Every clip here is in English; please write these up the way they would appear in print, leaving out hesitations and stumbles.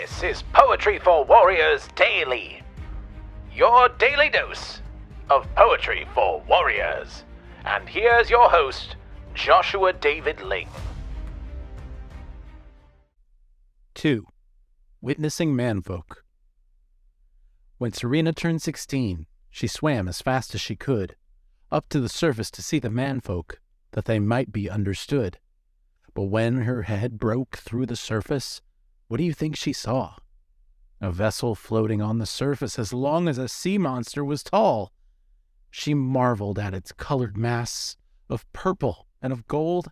This is Poetry for Warriors Daily, your daily dose of Poetry for Warriors. And here's your host, Joshua David Ling. 2. Witnessing Manfolk. When Serena turned 16, she swam as fast as she could, up to the surface to see the manfolk, that they might be understood. But when her head broke through the surface, what do you think she saw? A vessel floating on the surface as long as a sea monster was tall. She marveled at its colored mass of purple and of gold,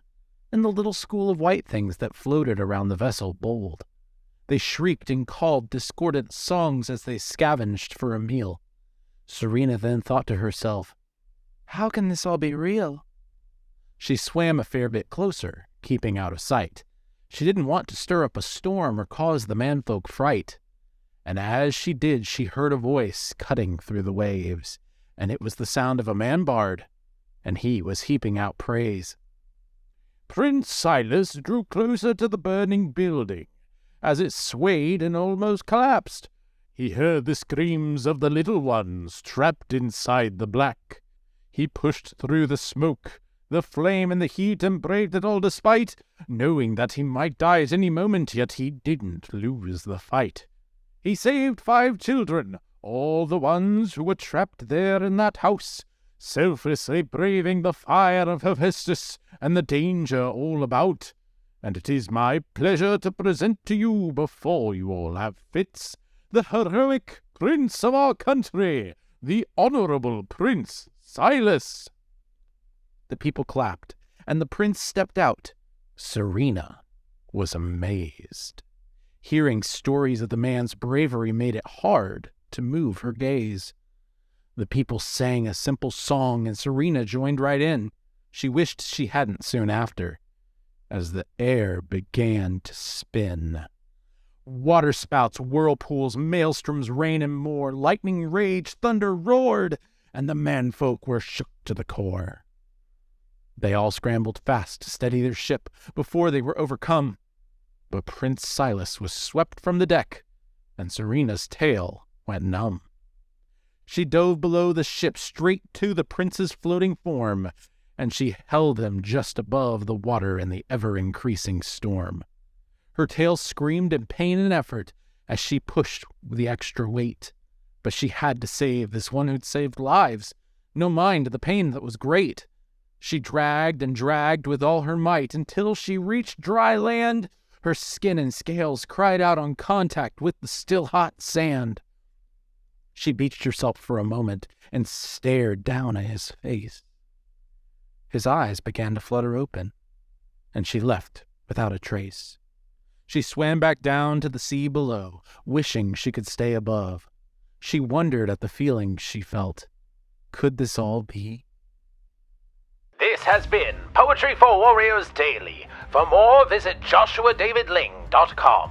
and the little school of white things that floated around the vessel bold. They shrieked and called discordant songs as they scavenged for a meal. Serena then thought to herself, "How can this all be real?" She swam a fair bit closer, keeping out of sight. She didn't want to stir up a storm or cause the manfolk fright. And as she did, she heard a voice cutting through the waves, and it was the sound of a man-bard, and he was heaping out praise. Prince Silas drew closer to the burning building, as it swayed and almost collapsed. He heard the screams of the little ones trapped inside the black. He pushed through the smoke, the flame and the heat, and braved it all despite, knowing that he might die at any moment, yet he didn't lose the fight. He saved 5 children, all the ones who were trapped there in that house, selflessly braving the fire of Hephaestus and the danger all about. And it is my pleasure to present to you, before you all have fits, the heroic prince of our country, the honorable Prince Silas. The people clapped, and the prince stepped out. Serena was amazed. Hearing stories of the man's bravery made it hard to move her gaze. The people sang a simple song, and Serena joined right in. She wished she hadn't soon after, as the air began to spin. Waterspouts, whirlpools, maelstroms, rain, and more. Lightning raged, thunder roared, and the manfolk were shook to the core. They all scrambled fast to steady their ship before they were overcome. But Prince Silas was swept from the deck, and Serena's tail went numb. She dove below the ship straight to the prince's floating form, and she held him just above the water in the ever-increasing storm. Her tail screamed in pain and effort as she pushed with the extra weight. But she had to save this one who'd saved lives. No mind the pain that was great. She dragged and dragged with all her might until she reached dry land. Her skin and scales cried out on contact with the still hot sand. She beached herself for a moment and stared down at his face. His eyes began to flutter open, and she left without a trace. She swam back down to the sea below, wishing she could stay above. She wondered at the feeling she felt. Could this all be? This has been Poetry for Warriors Daily. For more, visit joshuadavidling.com.